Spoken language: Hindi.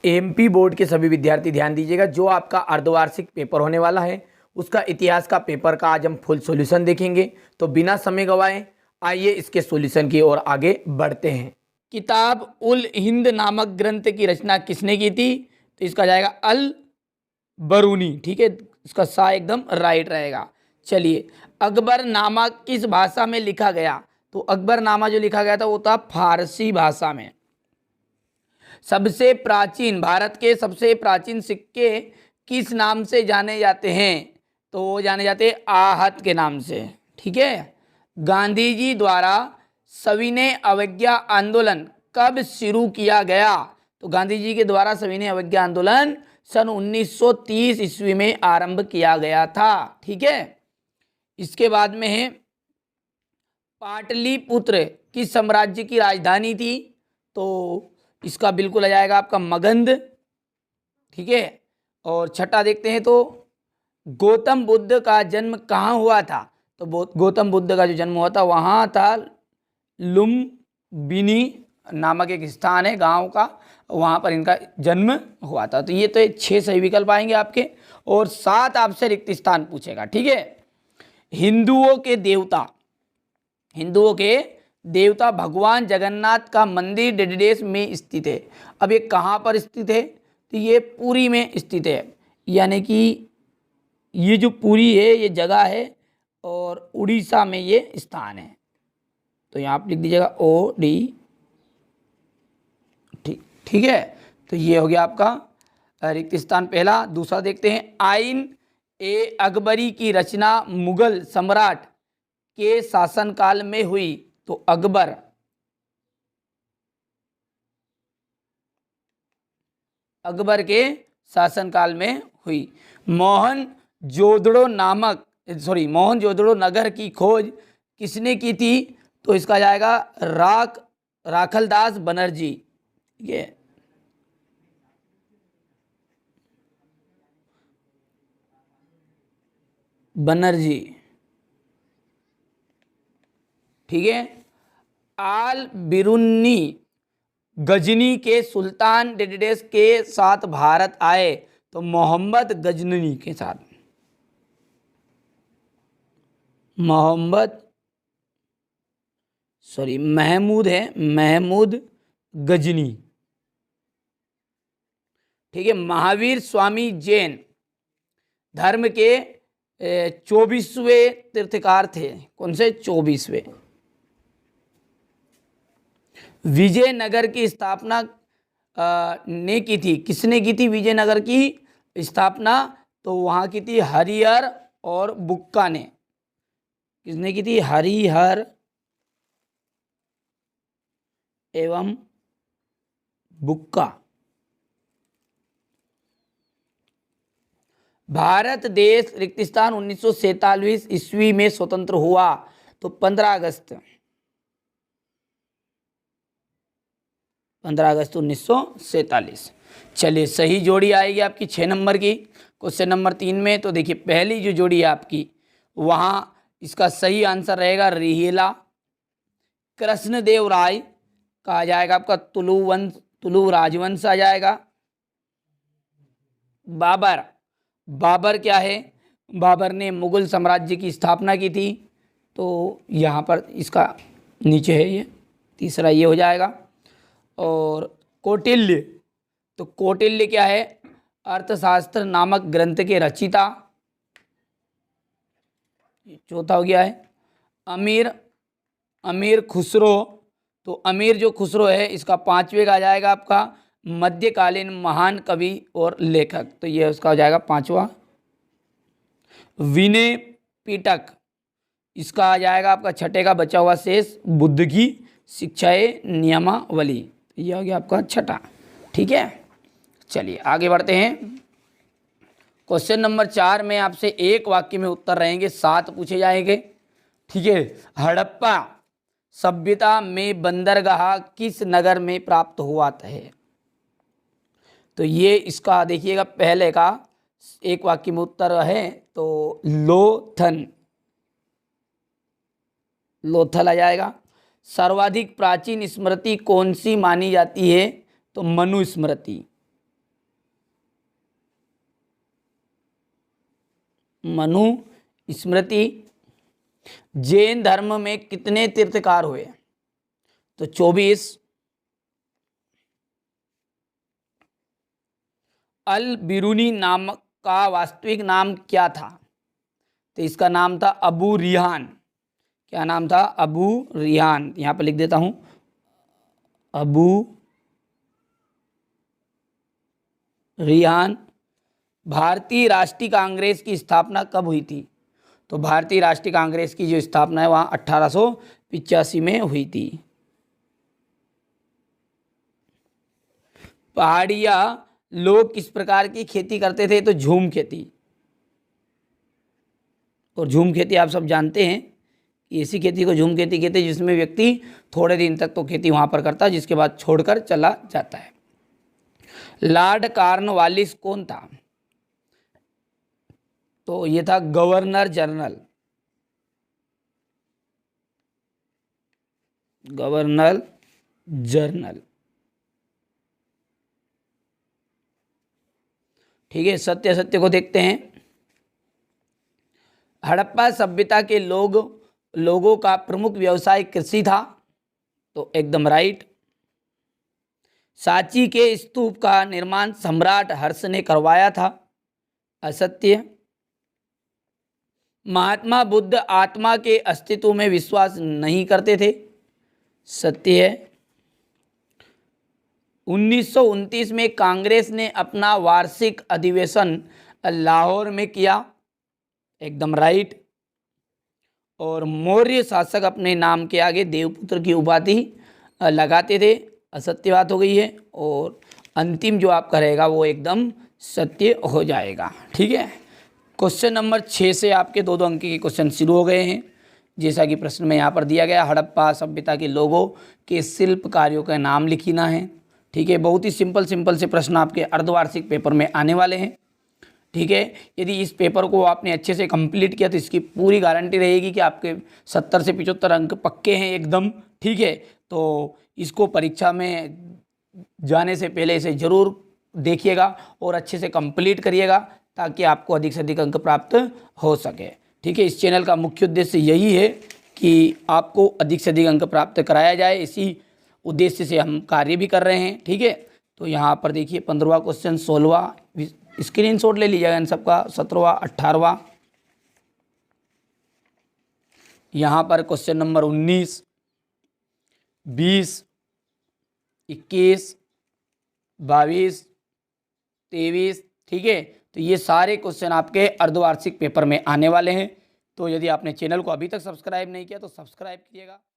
एमपी बोर्ड के सभी विद्यार्थी ध्यान दीजिएगा, जो आपका अर्धवार्षिक पेपर होने वाला है उसका इतिहास का पेपर का आज हम फुल सॉल्यूशन देखेंगे। तो बिना समय गवाए आइए इसके सॉल्यूशन की ओर आगे बढ़ते हैं। किताब उल हिंद नामक ग्रंथ की रचना किसने की थी? तो इसका जाएगा अल बरूनी। ठीक है, इसका सा एकदम राइट रहेगा। चलिए, अकबरनामा किस भाषा में लिखा गया? तो अकबरनामा जो लिखा गया था वो था फारसी भाषा में। सबसे प्राचीन, भारत के सबसे प्राचीन सिक्के किस नाम से जाने जाते हैं? तो वो जाने जाते हैं आहत के नाम से। ठीक है, गांधी जी द्वारा सविनय अवज्ञा आंदोलन कब शुरू किया गया? तो गांधी जी के द्वारा सविनय अवज्ञा आंदोलन सन 1930 ईस्वी में आरंभ किया गया था। ठीक है, इसके बाद में है पाटलिपुत्र किस साम्राज्य की राजधानी थी? तो इसका बिल्कुल आ जाएगा आपका मगध। ठीक है, और छठा देखते हैं तो गौतम बुद्ध का जन्म कहाँ हुआ था? तो गौतम बुद्ध का जो जन्म हुआ था वहाँ था लुम्बिनी नामक एक स्थान है गांव का, वहाँ पर इनका जन्म हुआ था। तो ये तो 6 सही विकल्प आएंगे आपके, और 7 आपसे रिक्त स्थान पूछेगा। ठीक है, हिंदुओं के देवता भगवान जगन्नाथ का मंदिर डेडिडेस में स्थित है। अब ये कहाँ पर स्थित है? तो ये पुरी में स्थित है, यानी कि ये जो पुरी है ये जगह है और उड़ीसा में ये स्थान है। तो यहाँ आप लिख दीजिएगा ओ डी। ठीक है, तो ये हो गया आपका रिक्त स्थान पहला। दूसरा देखते हैं, आइन ए अकबरी की रचना मुगल सम्राट के शासनकाल में हुई। तो अकबर के शासनकाल में हुई। मोहनजोदड़ो नगर की खोज किसने की थी? तो इसका जाएगा राखलदास बनर्जी। ये बनर्जी। ठीक है, आल बिरुन्नी गजनी के सुल्तान डेडिडेस के साथ भारत आए। तो मोहम्मद गजननी के साथ, महमूद गजनी। ठीक है, महावीर स्वामी जैन धर्म के 24वें तीर्थकार थे। कौन से? 24वें। विजयनगर की स्थापना ने की थी। किसने की थी विजयनगर की स्थापना? तो वहाँ की थी हरिहर और बुक्का ने। किसने की थी? हरिहर एवं बुक्का। भारत देश रिक्त स्थान 1947 ईस्वी में स्वतंत्र हुआ। तो 15 अगस्त 1947। चलिए, सही जोड़ी आएगी आपकी 6 नंबर की। क्वेश्चन नंबर 3 में तो देखिए, पहली जो जोड़ी है आपकी वहाँ इसका सही आंसर रहेगा रिहिला। कृष्णदेव राय का आ जाएगा आपका तुलु राजवंश आ जाएगा। बाबर क्या है? बाबर ने मुगल साम्राज्य की स्थापना की थी। तो यहाँ पर इसका नीचे है ये, तीसरा ये हो जाएगा। और कौटिल्य, तो कौटिल्य क्या है? अर्थशास्त्र नामक ग्रंथ के रचिता। चौथा हो गया है अमीर खुसरो। तो अमीर जो खुसरो है इसका 5वें का आ जाएगा आपका मध्यकालीन महान कवि और लेखक। तो ये उसका हो जाएगा 5वां। विनय पिटक, इसका आ जाएगा आपका 6ठे का बचा हुआ शेष बुद्ध की शिक्षाएं नियमावली। ये हो गया आपका 6ठा। ठीक है, चलिए आगे बढ़ते हैं। क्वेश्चन नंबर 4 में आपसे एक वाक्य में उत्तर रहेंगे, 7 पूछे जाएंगे। ठीक है, हड़प्पा सभ्यता में बंदरगाह किस नगर में प्राप्त हुआ है? तो ये इसका देखिएगा, पहले का एक वाक्य में उत्तर है तो लोथल आ जाएगा। सर्वाधिक प्राचीन स्मृति कौन सी मानी जाती है? तो मनुस्मृति। मनु स्मृति। जैन धर्म में कितने तीर्थकार हुए? तो 24। अल बिरूनी नाम का वास्तविक नाम क्या था? तो इसका नाम था अबू रिहान। क्या नाम था? अबू रिहान। यहाँ पर लिख देता हूँ, अबू रिहान। भारतीय राष्ट्रीय कांग्रेस की स्थापना कब हुई थी? तो भारतीय राष्ट्रीय कांग्रेस की जो स्थापना है वहाँ 1885 में हुई थी। पहाड़िया लोग किस प्रकार की खेती करते थे? तो झूम खेती। और झूम खेती आप सब जानते हैं कि ऐसी खेती को झूम खेती कहते हैं जिसमें व्यक्ति थोड़े दिन तक तो खेती वहाँ पर करता है, जिसके बाद छोड़कर चला जाता है। लॉर्ड कॉर्नवालिस कौन था? तो ये था गवर्नर जनरल। Governor general. ठीक है, सत्य असत्य को देखते हैं। हड़प्पा सभ्यता के लोगों का प्रमुख व्यवसाय कृषि था। तो एकदम राइट। सांची के स्तूप का निर्माण सम्राट हर्ष ने करवाया था। असत्य। महात्मा बुद्ध आत्मा के अस्तित्व में विश्वास नहीं करते थे। सत्य है। 1929 में कांग्रेस ने अपना वार्षिक अधिवेशन लाहौर में किया। एकदम राइट। और मौर्य शासक अपने नाम के आगे देवपुत्र की उपाधि लगाते थे। असत्य बात हो गई है। और अंतिम जो आपका रहेगा वो एकदम सत्य हो जाएगा। ठीक है, क्वेश्चन नंबर 6 से आपके 2-2 अंक के क्वेश्चन शुरू हो गए हैं। जैसा कि प्रश्न में यहाँ पर दिया गया, हड़प्पा सभ्यता के लोगों के शिल्प कार्यों का नाम लिखना है। ठीक है, बहुत ही सिंपल से प्रश्न आपके अर्धवार्षिक पेपर में आने वाले हैं। ठीक है, यदि इस पेपर को आपने अच्छे से कंप्लीट किया तो इसकी पूरी गारंटी रहेगी कि आपके 70 से 75 अंक पक्के हैं एकदम। ठीक है, तो इसको परीक्षा में जाने से पहले इसे ज़रूर देखिएगा और अच्छे से कंप्लीट करिएगा ताकि आपको अधिक से अधिक अंक प्राप्त हो सके। ठीक है, इस चैनल का मुख्य उद्देश्य यही है कि आपको अधिक से अधिक अंक प्राप्त कराया जाए। इसी उद्देश्य से हम कार्य भी कर रहे हैं। ठीक है, तो यहाँ पर देखिए 15वां क्वेश्चन, 16वां स्क्रीनशॉट ले लीजिएगा इन सबका, 17वां, 18वां। यहाँ पर क्वेश्चन नंबर 19, 20, 21, 22, 23। ठीक है, तो ये सारे क्वेश्चन आपके अर्धवार्षिक पेपर में आने वाले हैं। तो यदि आपने चैनल को अभी तक सब्सक्राइब नहीं किया तो सब्सक्राइब कीजिएगा।